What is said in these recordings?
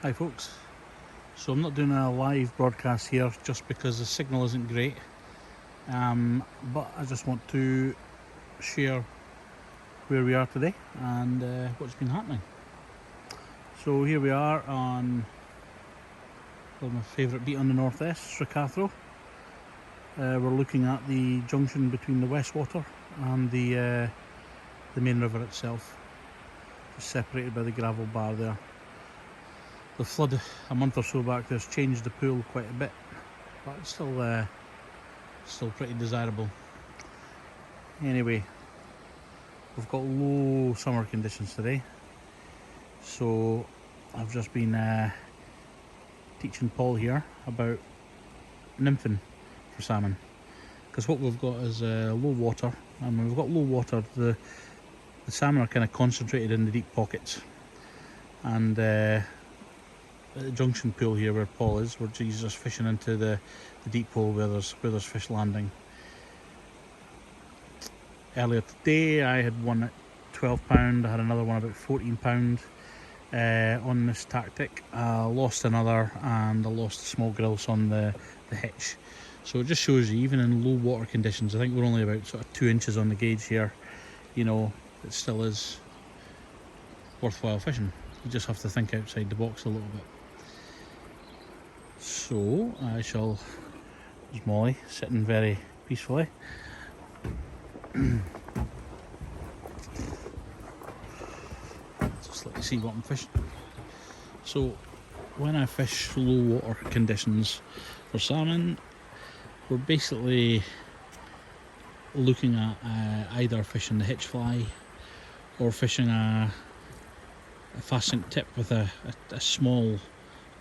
Hi folks, so I'm not doing a live broadcast here just because the signal isn't great, but I just want to share where we are today and what's been happening. So here we are on my favourite beat on the northwest, Stracathro. We're looking at the junction between the Westwater and the main river itself, just separated by the gravel bar there. The flood a month or so back has changed the pool quite a bit, but it's still pretty desirable. Anyway, we've got low summer conditions today, so I've just been teaching Paul here about nymphing for salmon, because what we've got is low water, and when we've got low water, the salmon are kind of concentrated in the deep pockets, and at the junction pool here where Paul is, he's just fishing into the deep hole where there's fish landing. Earlier today I had one at £12, I had another one about £14 on this tactic. I lost another, and I lost the small grilse on the hitch. So it just shows you, even in low water conditions, I think we're only about sort of 2 inches on the gauge here, you know, it still is worthwhile fishing. You just have to think outside the box a little bit. So I shall, there's Molly sitting very peacefully. Just let you see what I'm fishing. So when I fish low water conditions for salmon, we're basically looking at either fishing the hitch fly or fishing a fast sink tip with a small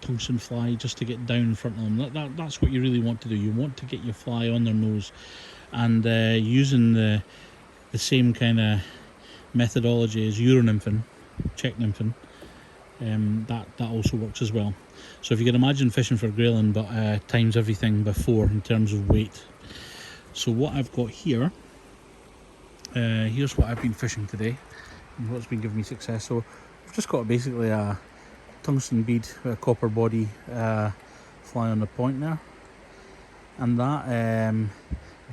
tungsten fly, just to get down in front of them. That's what you really want to do. You want to get your fly on their nose, and using the same kind of methodology as Euro nymphing, check nymphing, that also works as well. So if you can imagine fishing for grayling, but times everything by 4 in terms of weight. So what I've got here, here's what I've been fishing today and what's been giving me success. So I've just got basically a tungsten bead with a copper body fly on the point there, and that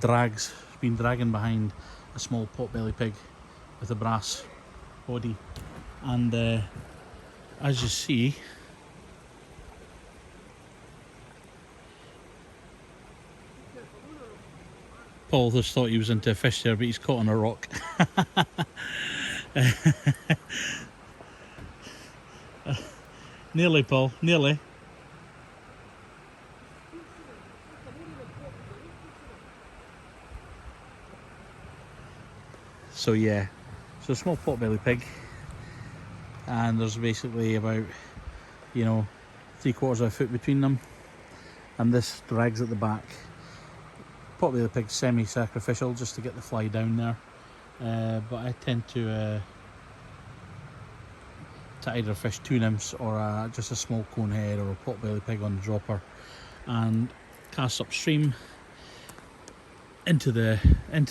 has been dragging behind a small potbelly pig with a brass body. And as you see, Paul just thought he was into a fish there, but he's caught on a rock. Nearly, Paul, nearly. So yeah, so a small potbelly pig, and there's basically about, you know, 3/4 of a foot between them, and this drags at the back. Potbelly pig's semi-sacrificial just to get the fly down there, but I tend to either fish 2 nymphs or just a small cone head or a potbelly pig on the dropper, and cast upstream into the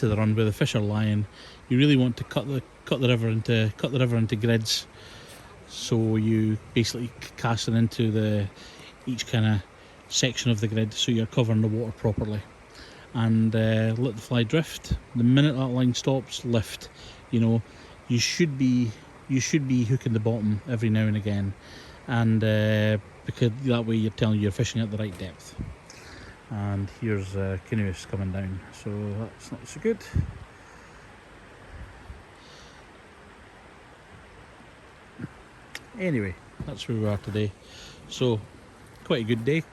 run where the fish are lying. You really want to cut the river into grids, so you basically cast it into each kind of section of the grid, so you're covering the water properly, and let the fly drift. The minute that line stops, lift. You know, you should be hooking the bottom every now and again, and because that way you're telling you're fishing at the right depth. And here's canoes coming down, so that's not so good. Anyway, that's where we are today. So quite a good day.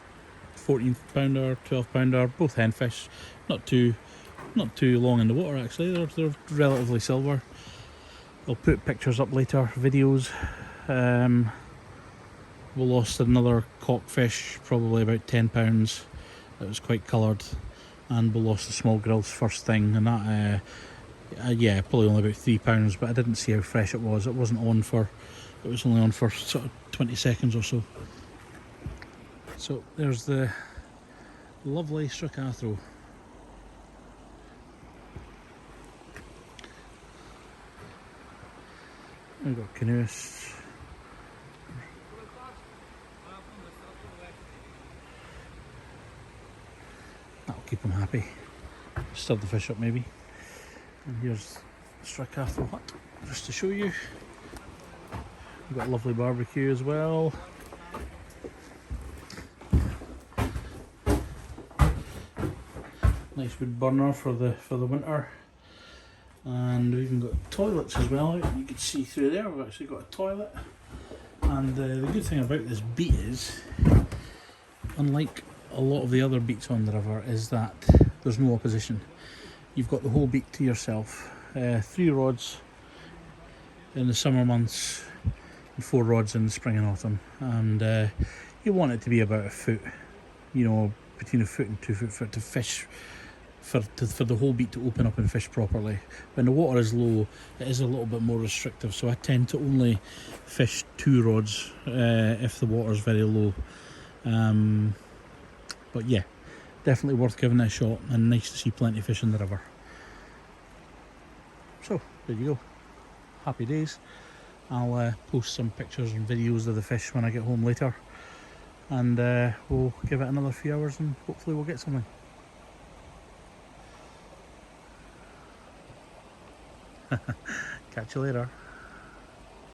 14-pounder, 12-pounder, both henfish. Not too long in the water actually. They're relatively silver. I'll put pictures up later, videos. We lost another cockfish, probably about 10 pounds. It was quite coloured, and we lost a small grilse first thing, and that yeah, probably only about 3 pounds, but I didn't see how fresh it was. It wasn't on for, it was only on for sort of 20 seconds or so. So there's the lovely Stracathro. We've got canoeists. keep them happy. Stir the fish up maybe. And here's the Stracathro hut, just to show you. We've got a lovely barbecue as well. Nice wood burner for the winter. And we've even got toilets as well. You can see through there, we've actually got a toilet. And the good thing about this beat is, unlike a lot of the other beats on the river, is that there's no opposition. You've got the whole beat to yourself. 3 rods in the summer months and 4 rods in the spring and autumn. And you want it to be about a foot, you know, between a foot and 2 foot for it to fish, for the whole beat to open up and fish properly. When the water is low, it is a little bit more restrictive, so I tend to only fish 2 rods if the water is very low. But yeah, definitely worth giving it a shot, and nice to see plenty of fish in the river. So there you go, happy days. I'll post some pictures and videos of the fish when I get home later, and we'll give it another few hours and hopefully we'll get something. Catch you later.